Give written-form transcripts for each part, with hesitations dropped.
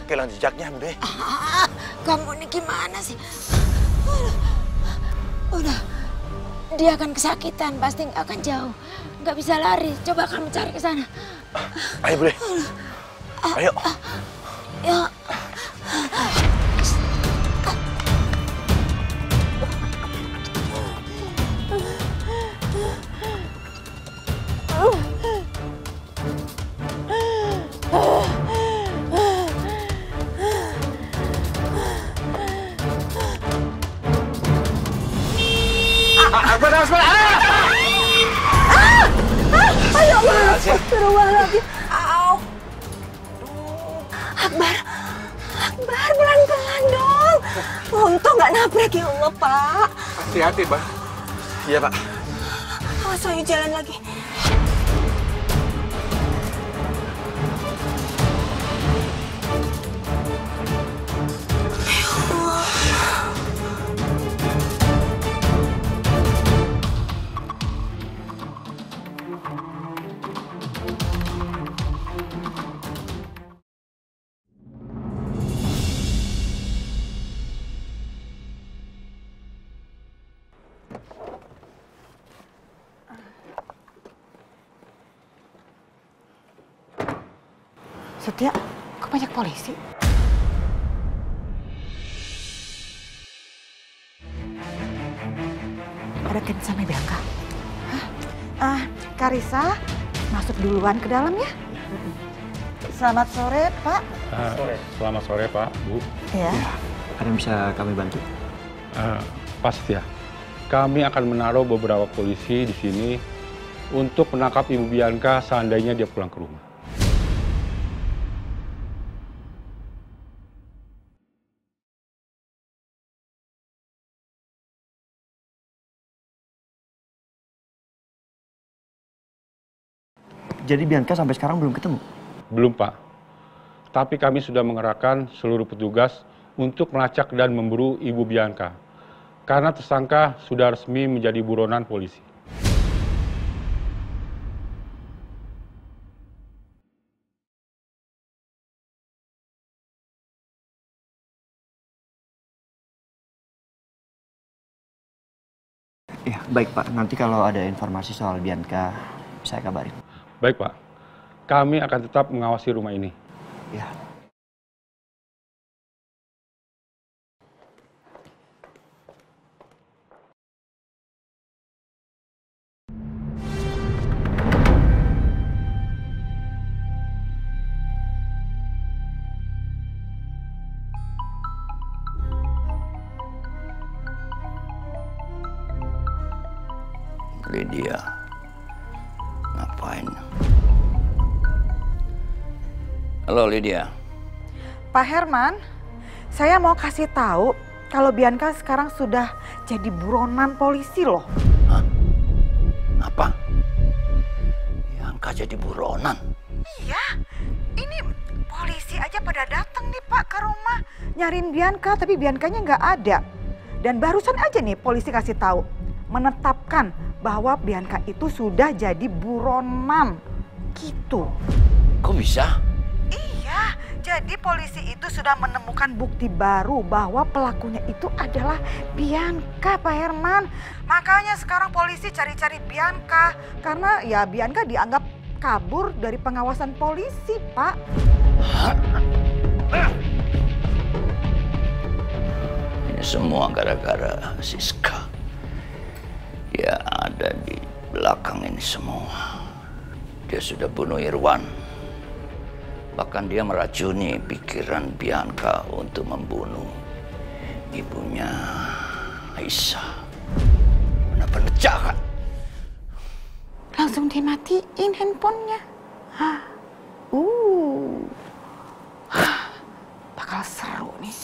kehilangan jejaknya, Bude. Kamu ini gimana sih? Udah, dia akan kesakitan, pasti nggak akan jauh. Nggak bisa lari, coba kamu cari ke sana. Ayo, Bude. Ayo. Ya. Astagfirullahaladzim. Akbar, pelan-pelan dong. Untung nggak nabrak, ya Allah, Pak. Hati-hati, Mbak. Iya, Pak. Awas, ayo jalan lagi. Setia, kok banyak polisi? Ada Ken sama Bianca. Hah? Karissa, masuk duluan ke dalam ya. Selamat sore, Pak. Selamat sore, Pak, Bu. Ya. Ada yang bisa kami bantu? Pak Setia, kami akan menaruh beberapa polisi di sini untuk menangkap Ibu Bianca seandainya dia pulang ke rumah. Jadi Bianca sampai sekarang belum ketemu? Belum, Pak. Tapi kami sudah mengerahkan seluruh petugas untuk melacak dan memburu Ibu Bianca. Karena tersangka sudah resmi menjadi buronan polisi. Ya, baik Pak. Nanti kalau ada informasi soal Bianca, saya kabarin. Baik, Pak. Kami akan tetap mengawasi rumah ini. Ya. Lydia, ngapain? Halo Lydia. Pak Herman, saya mau kasih tahu kalau Bianca sekarang sudah jadi buronan polisi loh. Hah? Apa? Bianca jadi buronan? Iya, ini polisi aja pada datang nih Pak ke rumah nyariin Bianca, tapi Biancanya nggak ada. Dan barusan aja nih polisi kasih tahu, menetapkan bahwa Bianca itu sudah jadi buronan, gitu. Kok bisa? Iya, jadi polisi itu sudah menemukan bukti baru bahwa pelakunya itu adalah Bianca, Pak Herman. Makanya sekarang polisi cari-cari Bianca, karena ya Bianca dianggap kabur dari pengawasan polisi, Pak. Ini semua gara-gara Siska. Dia ada di belakang ini semua. Dia sudah bunuh Irwan. Bahkan dia meracuni pikiran Bianca untuk membunuh ibunya Aisyah. Benar-benar jahat. Langsung dimatiin handphonenya. Bakal seru nih.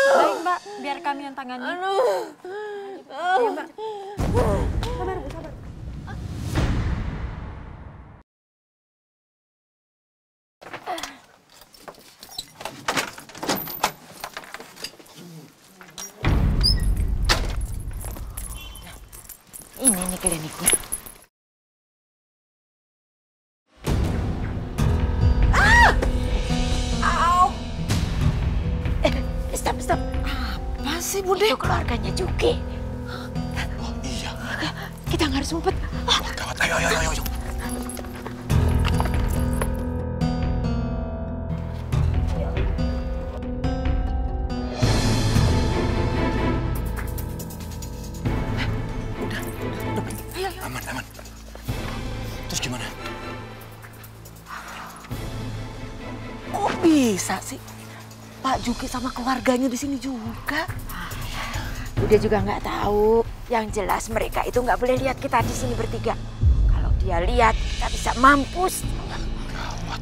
Baik, Mbak. Biar kami yang tangani. Ayo, Mbak. kliniknya. Stop. Apa sih, Bude? Itu keluarganya Juki. Oh iya. Kita nggak harus ngumpet. Gawat, ayo. Aman. Terus gimana? Kok bisa sih Pak Juki sama keluarganya di sini juga? Udah juga nggak tahu. Yang jelas mereka itu nggak boleh lihat kita di sini bertiga. Kalau dia lihat, kita bisa mampus. Gawat.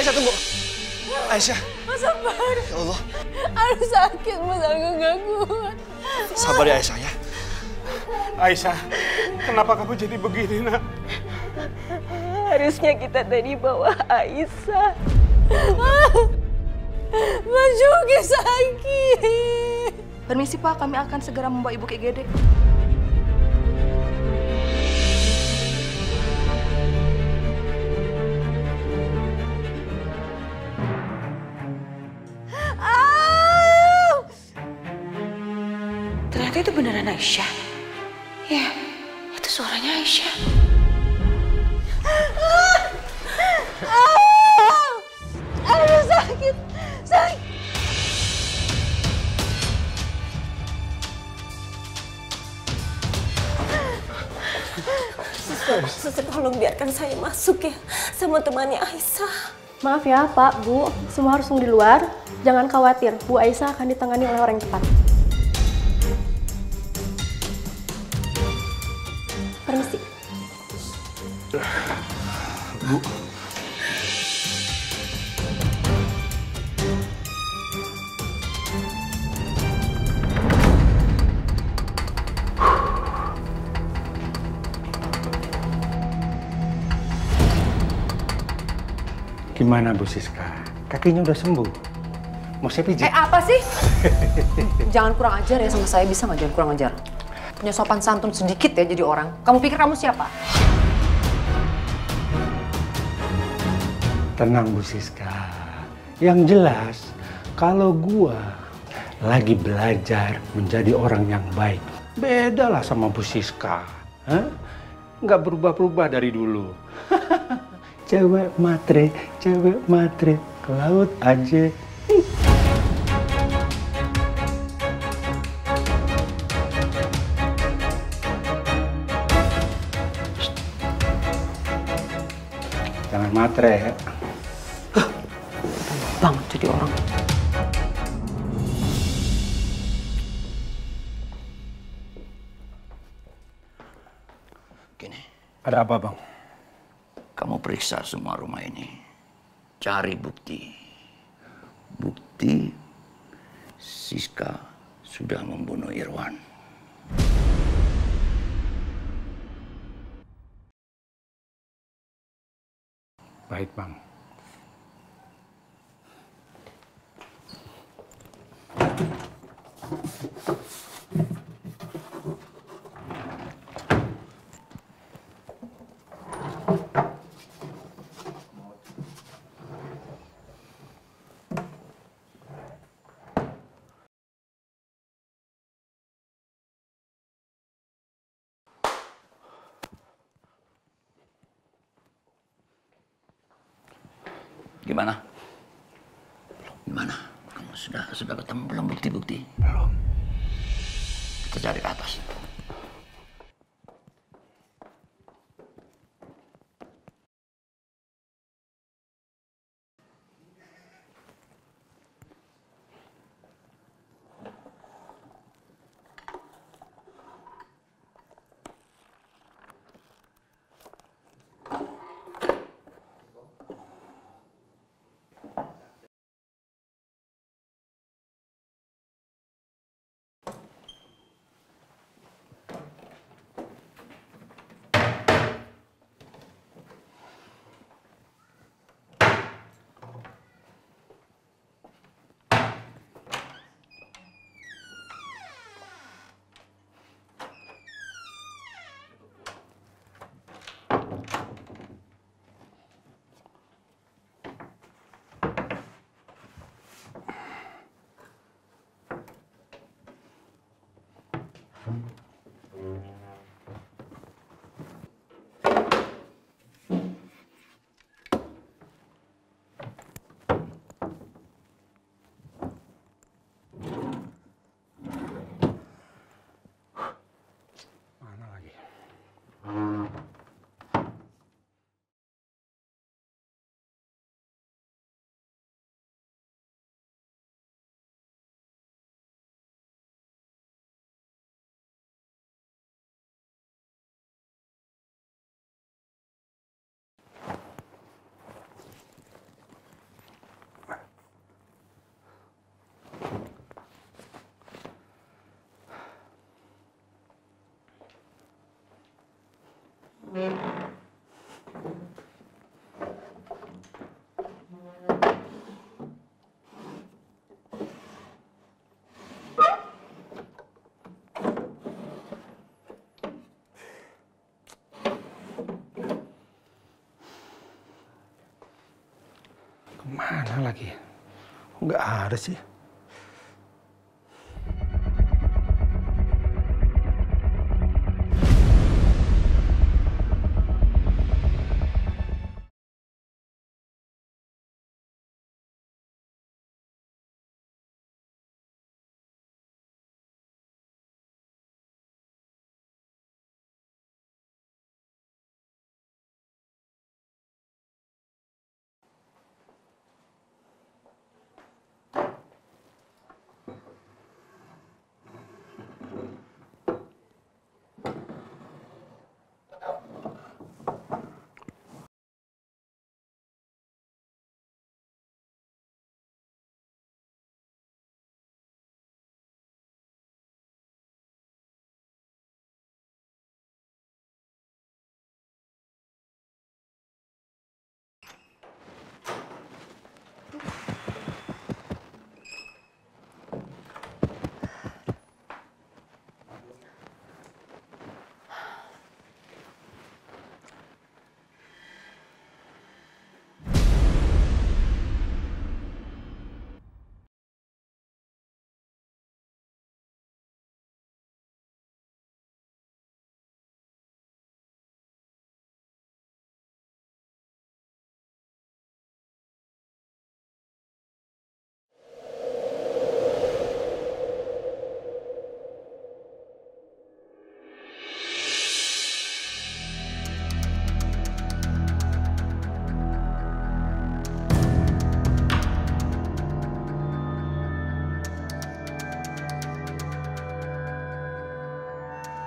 Aisyah tunggu. Aisyah. Mas sabar. Ya Allah. Aduh sakit mas, aku gak kuat. Sabar ya Aisyah ya. Aisyah, kenapa kamu jadi begini nak? Harusnya kita tadi bawa Aisyah. Mas Juki sakit. Permisi Pak, kami akan segera membawa Ibu ke IGD. Ternyata itu beneran Aisyah. Ya, itu suaranya Aisyah. Aduh sakit. Suster, tolong biarkan saya masuk ya sama temannya Aisyah. Maaf ya Pak, Bu, semua harus tunggu di luar. Jangan khawatir, Bu Aisyah akan ditangani oleh orang yang tepat. Permisi. Bu. Gimana Bu Siska? Kakinya udah sembuh. Mau saya pijit? Apa sih? Jangan kurang ajar ya sama saya, bisa nggak jangan kurang ajar? Punya sopan santun sedikit ya jadi orang. Kamu pikir kamu siapa? Tenang Bu Siska. Yang jelas, kalau gua lagi belajar menjadi orang yang baik, beda lah sama Bu Siska. Hah? Nggak berubah-ubah dari dulu. Cewek matre, ke laut aja. Jangan matre ya. Banget jadi orang. Gini. Ada apa Bang? Kamu periksa semua rumah ini. Cari bukti. Bukti Siska sudah membunuh Irwan. Baik Bang. Gimana? Gimana? Kamu sudah ketemu belum bukti-bukti? Belum. Kita cari ke atas. Mana lagi? Kemana lagi? Nggak ada sih.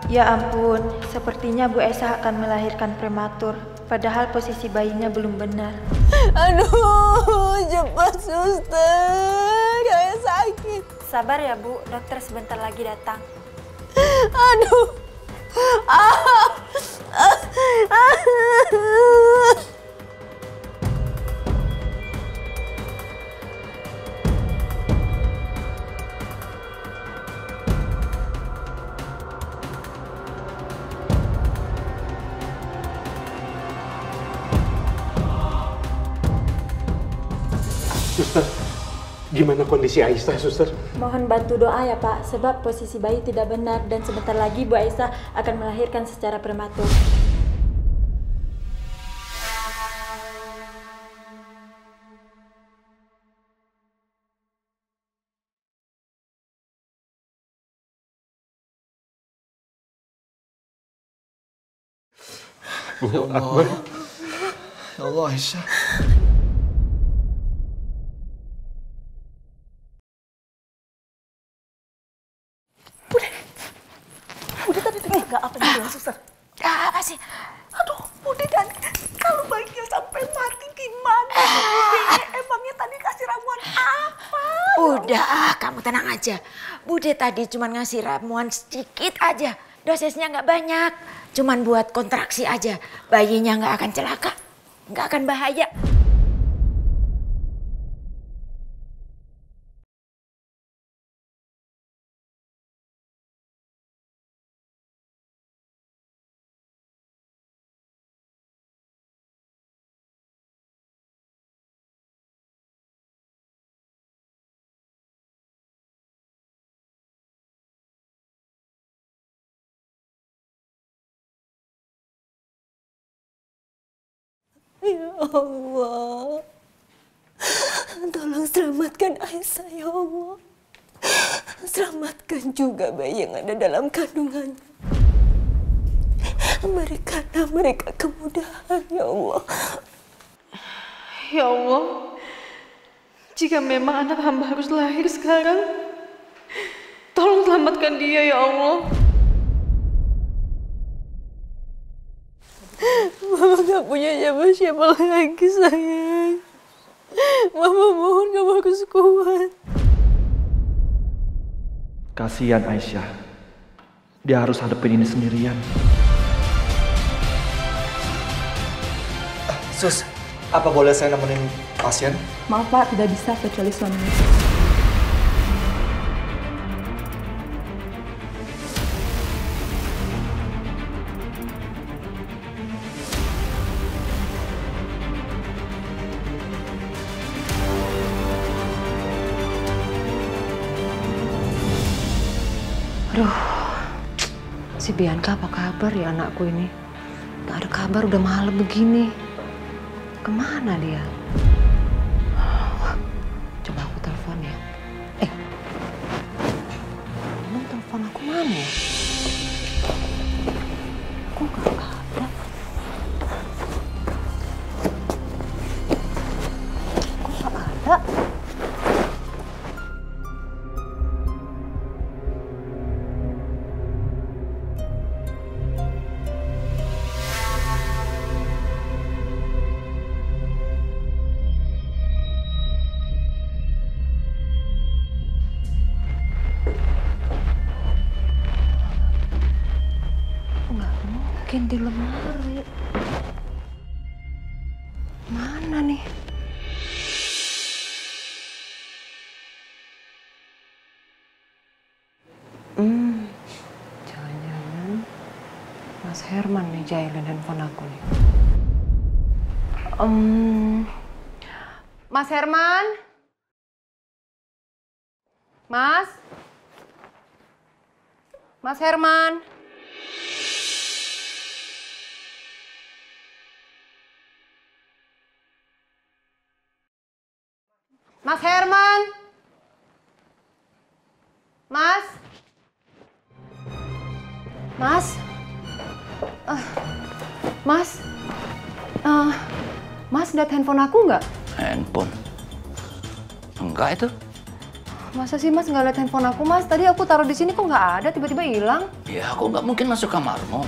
Ya ampun, sepertinya Bu Esa akan melahirkan prematur, padahal posisi bayinya belum benar. Aduh, cepat suster, kayak sakit. Sabar ya Bu, dokter sebentar lagi datang. Aduh. Suster, gimana kondisi Aisyah, suster? Mohon bantu doa ya Pak, sebab posisi bayi tidak benar dan sebentar lagi Bu Aisyah akan melahirkan secara prematur. Ya Allah. Ya Allah, Aisyah. Bude tadi dengar nggak apa yang bilang suster? Ya, apa sih? Aduh, Bude dan kalau bayinya sampai mati gimana? Bude, emangnya tadi kasih ramuan apa? Udah, kamu tenang aja. Bude tadi cuma ngasih ramuan sedikit aja. Dosisnya nggak banyak. Cuman buat kontraksi aja. Bayinya nggak akan celaka. Nggak akan bahaya. Ya Allah, tolong selamatkan Aisyah ya Allah. Selamatkan juga bayi yang ada dalam kandungannya. Berikanlah mereka kemudahan ya Allah. Ya Allah, jika memang anak hamba harus lahir sekarang, tolong selamatkan dia ya Allah. Mama gak punya siapa-siapa lagi sayang. Mama mohon kamu harus kuat. Kasihan Aisyah. Dia harus hadapin ini sendirian. Sus, apa boleh saya nemenin pasien? Maaf Pak, tidak bisa kecuali suaminya. Aduh, si Bianca apa kabar ya anakku ini? Gak ada kabar, udah malam begini. Kemana dia? Coba aku telepon ya. Emang telepon aku mana ya? Kok gak ada? Kok gak ada? Di lemari. Mana nih? Jangan-jangan Mas Herman nih jahilin handphone aku nih. Mas Herman? Mas? Mas Herman? Mas Herman? Mas? Mas? Mas? Mas lihat handphone aku nggak? Handphone? Enggak itu. Masa sih Mas nggak lihat handphone aku Mas? Tadi aku taruh di sini kok nggak ada, tiba-tiba hilang. Ya aku nggak mungkin masuk kamarmu.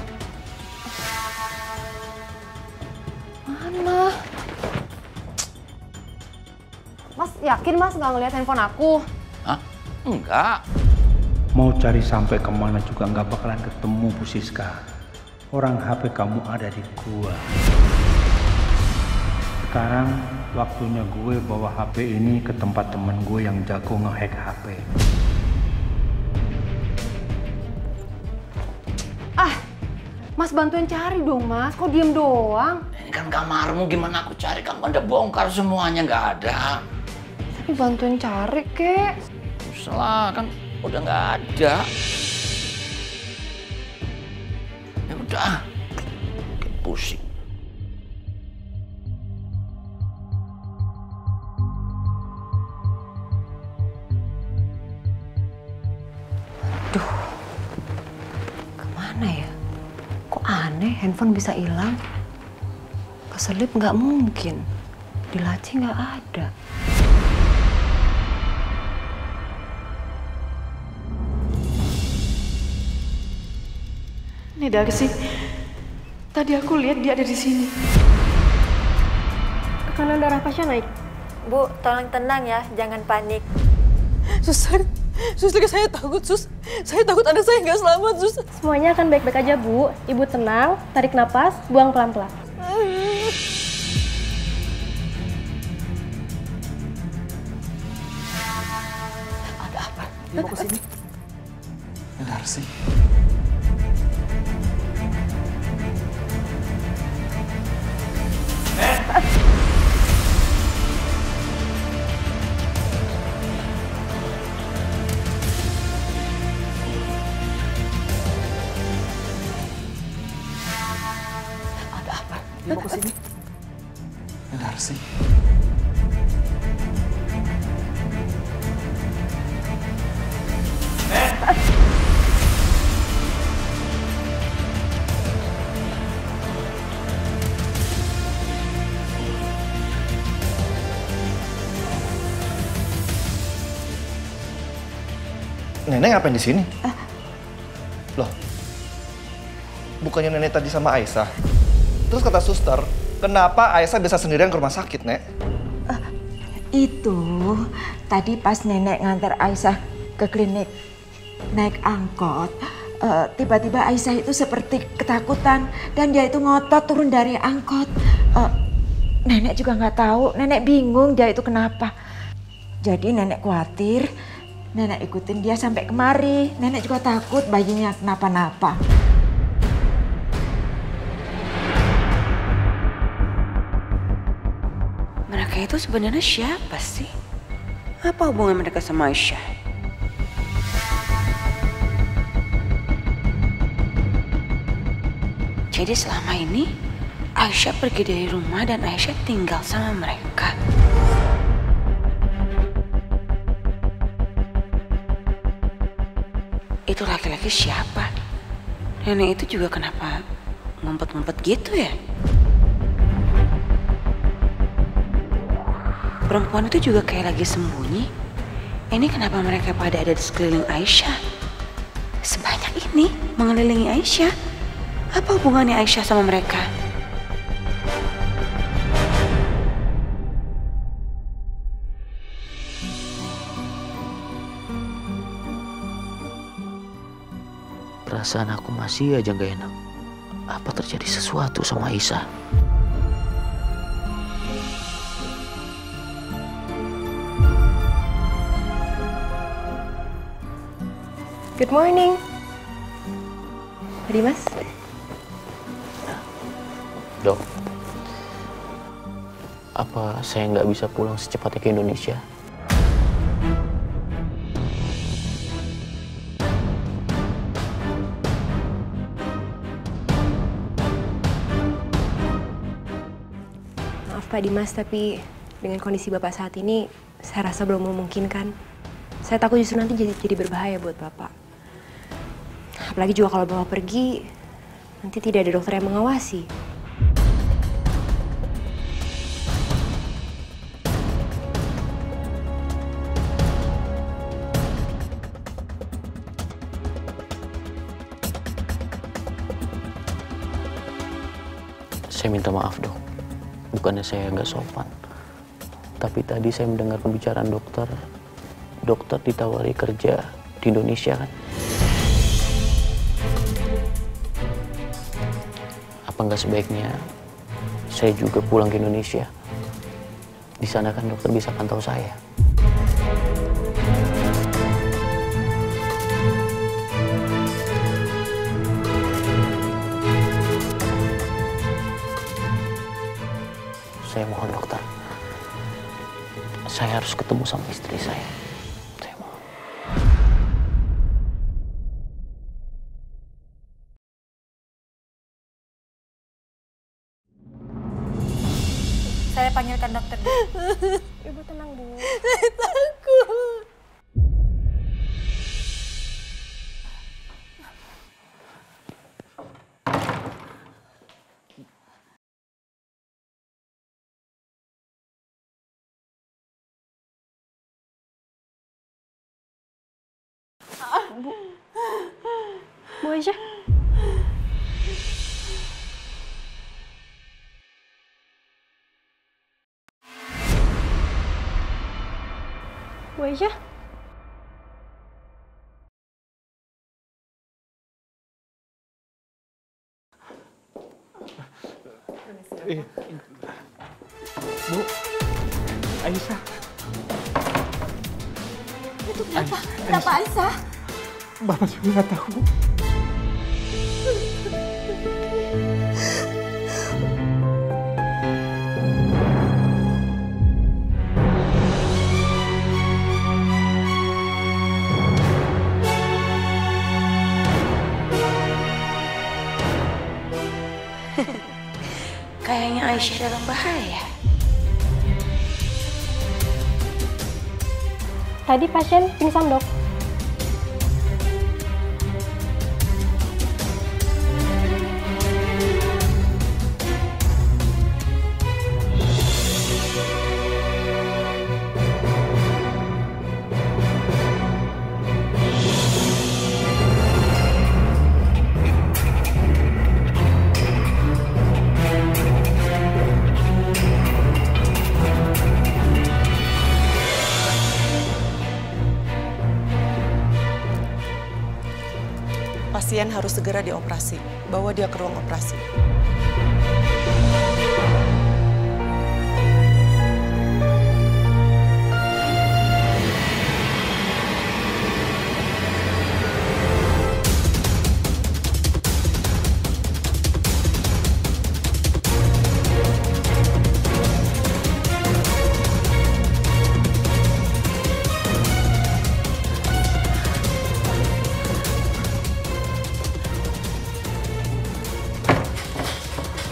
Mana? Mas yakin Mas nggak ngeliat handphone aku? Hah? Enggak. Mau cari sampai kemana juga nggak bakalan ketemu Bu Siska. Orang HP kamu ada di gua. Sekarang waktunya gue bawa HP ini ke tempat temen gue yang jago ngehack HP. Mas bantuin cari dong Mas, kok diem doang? Ini kan kamarmu, gimana aku cari? Kan pada bongkar semuanya, nggak ada. Tapi bantuin cari, kek. Salah, kan udah nggak ada. Ya udah, kayak pusing. Aduh, kemana ya? Kok aneh handphone bisa hilang? Keselip nggak mungkin, di laci nggak ada. Ini Darsi. Tadi aku lihat dia ada di sini. Tekanan darah pasien naik. Bu, tolong tenang ya, jangan panik. Suster, saya takut, Sus. Saya takut anak saya nggak selamat, Sus. Semuanya akan baik-baik aja, Bu. Ibu tenang, tarik napas, buang pelan-pelan. Ada apa? Dia mau kesini. Darsi. Dia mau kesini. Darsi. Nenek ngapain di sini? Loh, bukannya nenek tadi sama Aisyah? Terus kata suster, kenapa Aisyah bisa sendirian ke rumah sakit, Nek? Itu tadi pas nenek ngantar Aisyah ke klinik naik angkot, tiba-tiba Aisyah itu seperti ketakutan dan dia itu ngotot turun dari angkot. Nenek juga nggak tahu, nenek bingung dia itu kenapa. Jadi nenek khawatir, nenek ikutin dia sampai kemari. Nenek juga takut bayinya kenapa-napa. Mereka itu sebenarnya siapa sih? Apa hubungan mereka sama Aisyah? Jadi selama ini Aisyah pergi dari rumah dan Aisyah tinggal sama mereka. Itu laki-laki siapa? Nenek itu juga kenapa ngumpet-ngumpet gitu ya? Perempuan itu juga kayak lagi sembunyi. Ini kenapa mereka pada ada di sekeliling Aisyah? Sebanyak ini mengelilingi Aisyah. Apa hubungannya Aisyah sama mereka? Perasaan aku masih aja gak enak. Apa terjadi sesuatu sama Aisyah? Good morning. Pak Dimas. Dok, apa saya nggak bisa pulang secepatnya ke Indonesia? Maaf Pak Dimas, tapi dengan kondisi Bapak saat ini, saya rasa belum memungkinkan. Saya takut justru nanti jadi berbahaya buat Bapak. Apalagi juga kalau Bapak pergi, nanti tidak ada dokter yang mengawasi. Saya minta maaf, Dok. Bukannya saya nggak sopan. Tapi tadi saya mendengar pembicaraan dokter. Dokter ditawari kerja di Indonesia, kan? Apa nggak sebaiknya saya juga pulang ke Indonesia? Di sana kan dokter bisa pantau saya. Saya mohon dokter, saya harus ketemu sama istri saya. Saya mohon. Saya panggilkan dokter. Ibu tenang, Bu. Saya takut. Bu Aisyah. Bu Aisyah. Bu, Aisyah. Itu kenapa? Kenapa Aisyah? Bapak juga nggak tahu. Kayaknya Aisyah dalam bahaya. Tadi pasien pingsan, Dok. Pasien harus segera dioperasi. Bawa dia ke ruang operasi.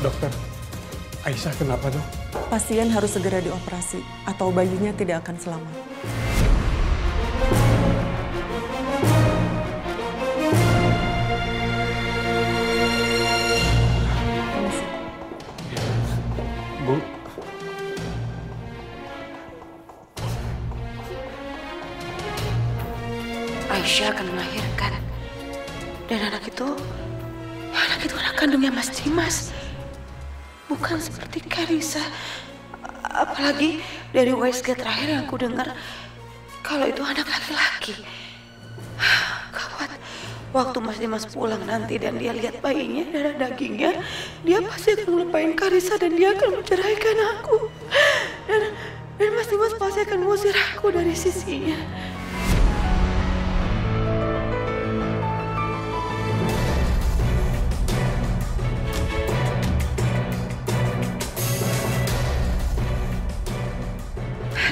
Dokter, Aisyah kenapa, Dok? Pasien harus segera dioperasi atau bayinya tidak akan selamat. Bu. Aisyah akan melahirkan. Dan anak itu anak kandungnya Mas Dimas. Bukan seperti Karissa. Apalagi dari USG terakhir yang aku dengar kalau itu anak laki-laki. Gawat. Waktu Mas Dimas pulang nanti dan dia lihat bayinya, darah dagingnya, dia pasti akan ngelupain Karissa dan dia akan menceraikan aku. Dan Mas Dimas pasti akan mengusir aku dari sisinya.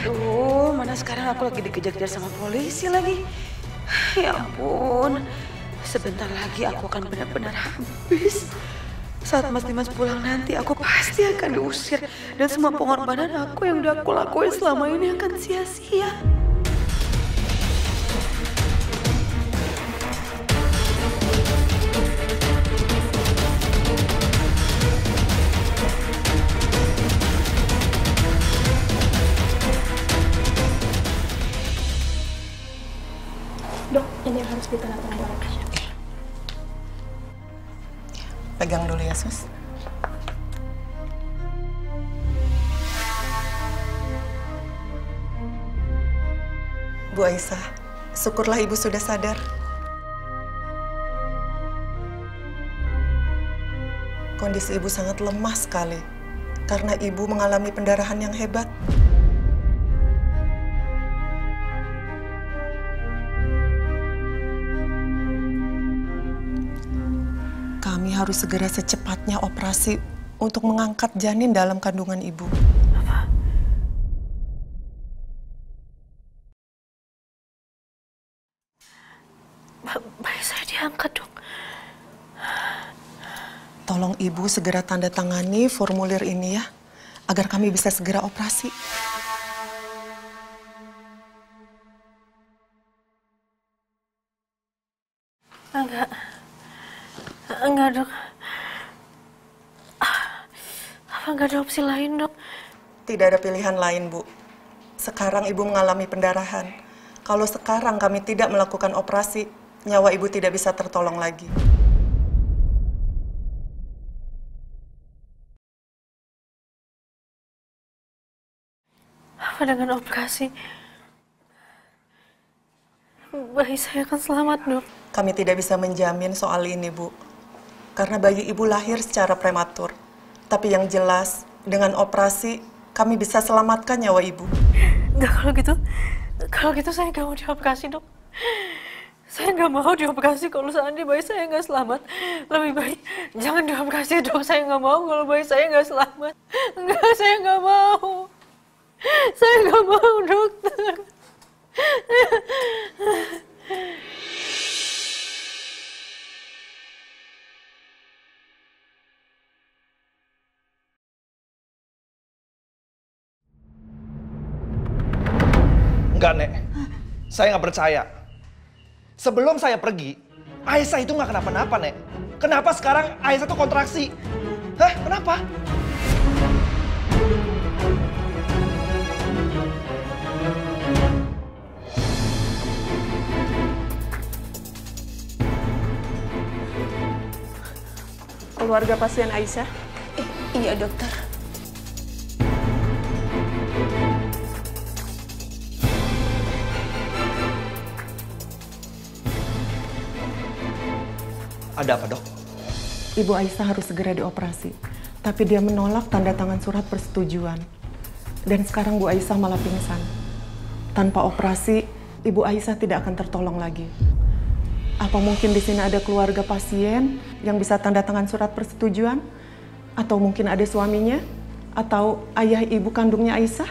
Aduh, mana sekarang aku lagi dikejar-kejar sama polisi lagi. Ya ampun, sebentar lagi aku akan benar-benar habis. Saat Mas Dimas pulang nanti, aku pasti akan diusir. Dan semua pengorbanan aku yang udah aku lakuin selama ini akan sia-sia. Dok, ini yang harus ditandatangani oleh pasien. Pegang dulu ya, Sus. Bu Aisyah, syukurlah Ibu sudah sadar. Kondisi Ibu sangat lemah sekali karena Ibu mengalami pendarahan yang hebat. Kami harus segera secepatnya operasi untuk mengangkat janin dalam kandungan Ibu. Bayi saya diangkat, Dok. Tolong Ibu segera tanda tangani formulir ini ya, agar kami bisa segera operasi. Enggak, Dok. Apa enggak ada opsi lain, Dok? Tidak ada pilihan lain, Bu. Sekarang Ibu mengalami pendarahan. Kalau sekarang kami tidak melakukan operasi, nyawa Ibu tidak bisa tertolong lagi. Apa dengan operasi? Bayi saya akan selamat, Dok. Kami tidak bisa menjamin soal ini, Bu. Karena bayi Ibu lahir secara prematur. Tapi yang jelas, dengan operasi, kami bisa selamatkan nyawa Ibu. Enggak, kalau gitu saya nggak mau dioperasi, Dok. Saya nggak mau dioperasi kalau seandainya bayi saya nggak selamat. Lebih baik jangan dioperasi, Dok. Saya nggak mau kalau bayi saya nggak selamat. Enggak, saya nggak mau. Saya nggak mau, dokter. Enggak, Nek. Saya nggak percaya. Sebelum saya pergi, Aisyah itu nggak kenapa-napa, Nek. Kenapa sekarang Aisyah tuh kontraksi? Hah? Kenapa? Keluarga pasien Aisyah? Iya, dokter. Ada apa, Dok? Ibu Aisyah harus segera dioperasi, tapi dia menolak tanda tangan surat persetujuan. Dan sekarang Bu Aisyah malah pingsan. Tanpa operasi, Ibu Aisyah tidak akan tertolong lagi. Apa mungkin di sini ada keluarga pasien yang bisa tanda tangan surat persetujuan? Atau mungkin ada suaminya? Atau ayah ibu kandungnya Aisyah?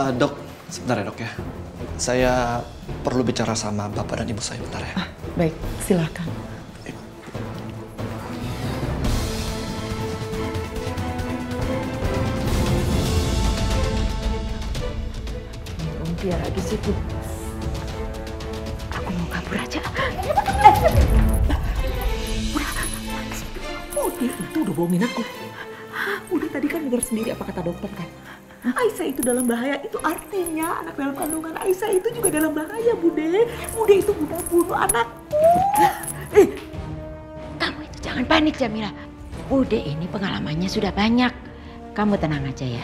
Dok, sebentar ya, Dok ya. Saya perlu bicara sama Bapak dan Ibu saya bentar ya. Baik, silakan. Dia lagi sibuk. Aku mau kabur aja. Dia itu udah bohongin aku. Udah tadi kan dengar sendiri apa kata dokter kan. Aisyah itu dalam bahaya, itu artinya anak dalam kandungan Aisyah itu juga dalam bahaya, Bude. Bude itu udah bunuh anakku. Kamu itu jangan panik, Jamila. Bude ini pengalamannya sudah banyak. Kamu tenang aja ya.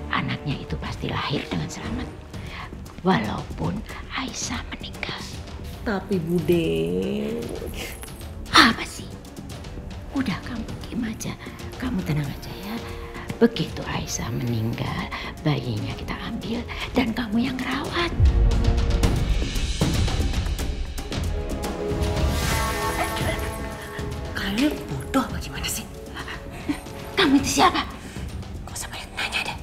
Anaknya itu pasti lahir dengan selamat. Walaupun Aisyah meninggal. Tapi Bude... Apa sih? Udah kamu diam aja. Kamu tenang aja ya. Begitu Aisyah meninggal, bayinya kita ambil dan kamu yang rawat. Kalian bodoh bagaimana sih? Kamu itu siapa? Gak usah banyak nanya deh.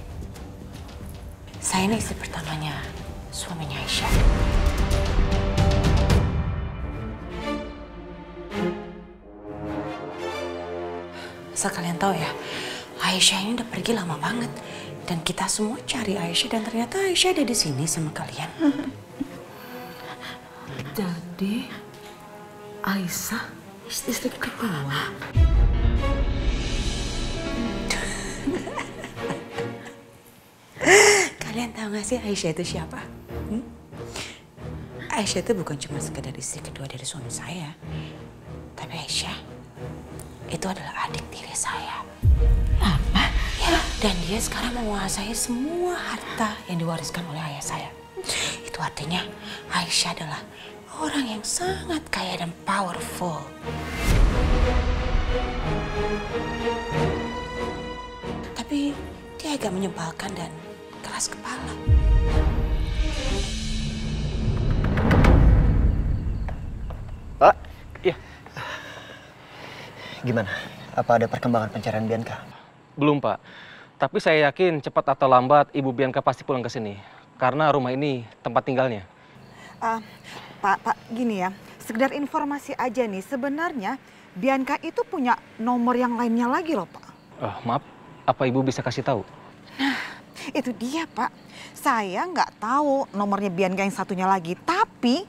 Saya ini istri pertamanya suaminya Aisyah. Asal kalian tahu ya, Aisyah ini udah pergi lama banget. Dan kita semua cari Aisyah dan ternyata Aisyah ada di sini sama kalian. Jadi, Aisyah istri kedua. Kalian tahu gak sih Aisyah itu siapa? Aisyah itu bukan cuma sekedar istri kedua dari suami saya. Tapi Aisyah itu adalah adik tiri saya. Apa? Ya, dan dia sekarang menguasai semua harta yang diwariskan oleh ayah saya. Itu artinya Aisyah adalah orang yang sangat kaya dan powerful. Tapi dia agak menyebalkan dan keras kepala. Pak? Iya. Gimana? Apa ada perkembangan pencarian Bianca? Belum, Pak. Tapi saya yakin cepat atau lambat Ibu Bianca pasti pulang ke sini. Karena rumah ini tempat tinggalnya. Pak, gini ya. Sekedar informasi aja nih, sebenarnya Bianca itu punya nomor yang lainnya lagi loh, Pak. Maaf, apa Ibu bisa kasih tahu? Nah, itu dia, Pak. Saya nggak tahu nomornya Bianca yang satunya lagi. Tapi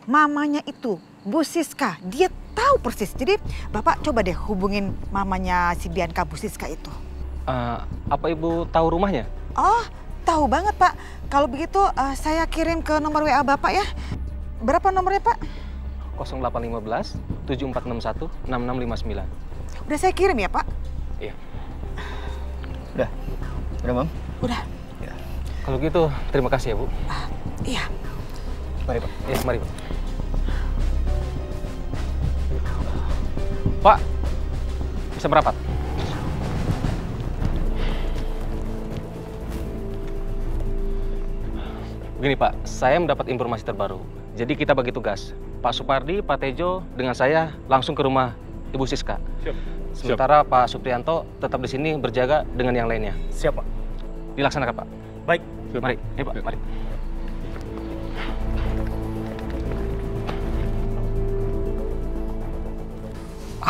mamanya itu, Bu Siska, dia tahu persis. Jadi Bapak coba deh hubungin mamanya si Bianca, Bu Siska itu. Apa Ibu tahu rumahnya? Oh, tahu banget, Pak. Kalau begitu saya kirim ke nomor WA Bapak ya. Berapa nomornya, Pak? 0815 7461 6659. Udah saya kirim ya, Pak? Iya. Udah, Mam? Udah. Ya. Kalau gitu, terima kasih ya, Bu. Iya. Mari, Pak. Iya, mari, Pak. Pak, bisa merapat. Begini, Pak, saya mendapat informasi terbaru. Jadi kita bagi tugas. Pak Supardi, Pak Tejo, dengan saya langsung ke rumah Ibu Siska. Siap. Sementara Pak Suprianto tetap di sini berjaga dengan yang lainnya. Siap, Pak. Dilaksanakan, Pak. Baik. Mari, ayo Pak, mari.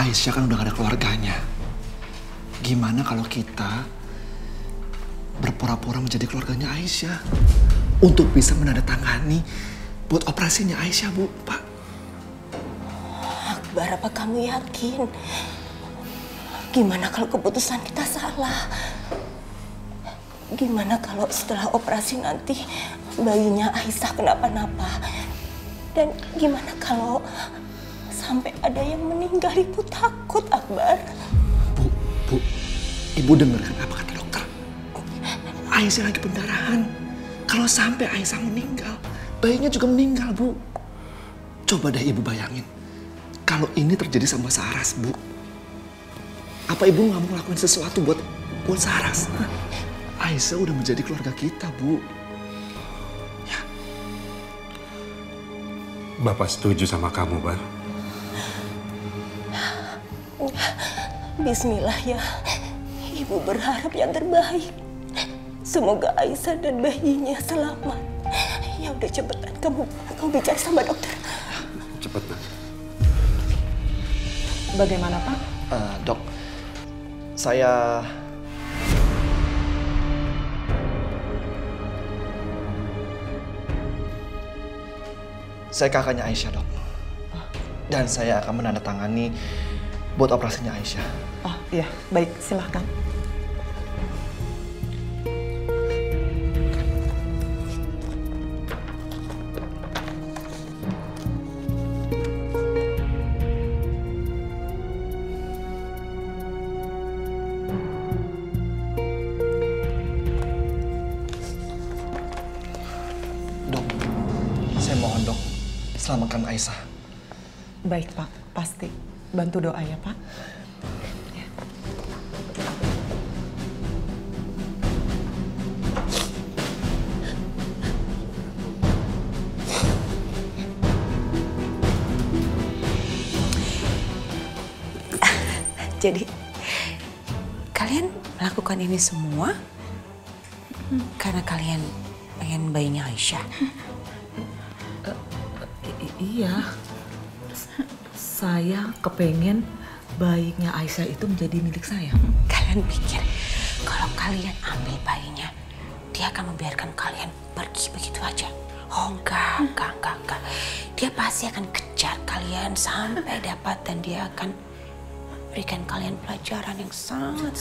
Aisyah kan udah gak ada keluarganya. Gimana kalau kita berpura-pura menjadi keluarganya Aisyah untuk bisa menandatangani buat operasinya Aisyah, Bu, Pak. Akbar, apa kamu yakin? Gimana kalau keputusan kita salah? Gimana kalau setelah operasi nanti bayinya Aisyah kenapa-napa? Dan gimana kalau sampai ada yang meninggal? Ibu takut, Akbar. Bu, Ibu dengarkan apa kata dokter? Aisyah lagi pendarahan. Kalau sampai Aisyah meninggal, bayinya juga meninggal, Bu. Coba deh Ibu bayangin, kalau ini terjadi sama Saras, Bu. Apa Ibu nggak mau ngelakuin sesuatu buat Saras? Aisyah udah menjadi keluarga kita, Bu. Ya. Bapak setuju sama kamu, Bar. Bismillah ya. Ibu berharap yang terbaik. Semoga Aisyah dan bayinya selamat. Ya udah cepetan kamu bicara sama dokter. Cepet, Nak. Bagaimana, Pak? Dok, saya kakaknya Aisyah, Dok. Dan saya akan menandatangani buat operasinya Aisyah. Oh iya, baik, silahkan. Dok, saya mohon, Dok, selamatkan Aisyah. Baik, Pak, pasti. Bantu doa ya, Pak. Jadi, kalian melakukan ini semua karena kalian pengen bayinya Aisyah? Iya. Saya kepengen bayinya Aisyah itu menjadi milik saya. Kalian pikir kalau kalian ambil bayinya, dia akan membiarkan kalian pergi begitu aja? Oh enggak. Dia pasti akan kejar kalian sampai dapat dan dia akan berikan kalian pelajaran yang sangat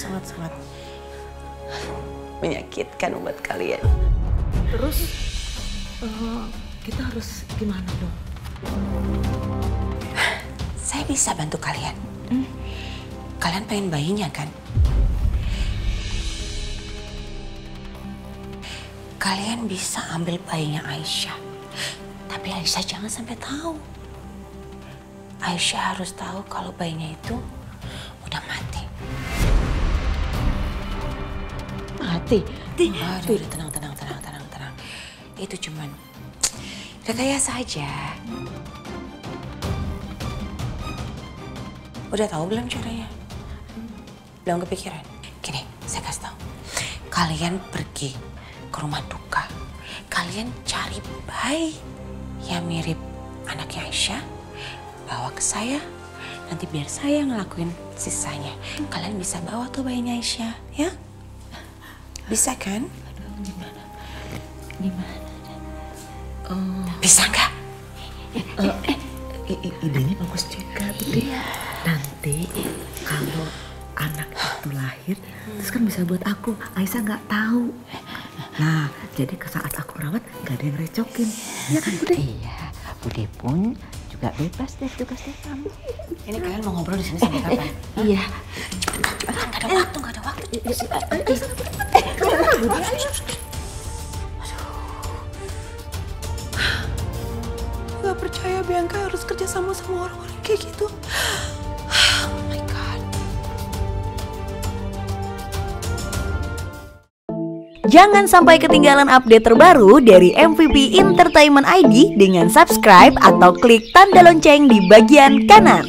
menyakitkan buat kalian. Terus kita harus gimana, dong? Saya bisa bantu kalian. Kalian pengen bayinya kan? Kalian bisa ambil bayinya Aisyah. Tapi Aisyah jangan sampai tahu. Aisyah harus tahu kalau bayinya itu udah mati. Mati? Udah, tenang. Itu cuman rekayasa saja. Udah tahu belum caranya? Belum kepikiran? Gini, saya kasih tahu. Kalian pergi ke rumah duka. Kalian cari bayi yang mirip anaknya Aisyah. Bawa ke saya. Nanti biar saya ngelakuin sisanya. Kalian bisa bawa tuh bayinya Aisyah, ya? Bisa kan? Gimana? Bisa nggak? Idenya bagus juga, Bude. Nanti kalau anak itu lahir, terus kan bisa buat aku. Aisyah nggak tahu. Nah, jadi ke saat aku rawat nggak ada yang recokin. Ya kan, Bude? Iya, Bude pun juga bebas deh tugasnya kamu. Ini kalian mau ngobrol di sini sampai kapan? Iya. Cepetan, nggak ada waktu. Gak percaya Bianca harus kerja sama orang-orang kayak gitu. Oh my God. Jangan sampai ketinggalan update terbaru dari MVP Entertainment ID dengan subscribe atau klik tanda lonceng di bagian kanan.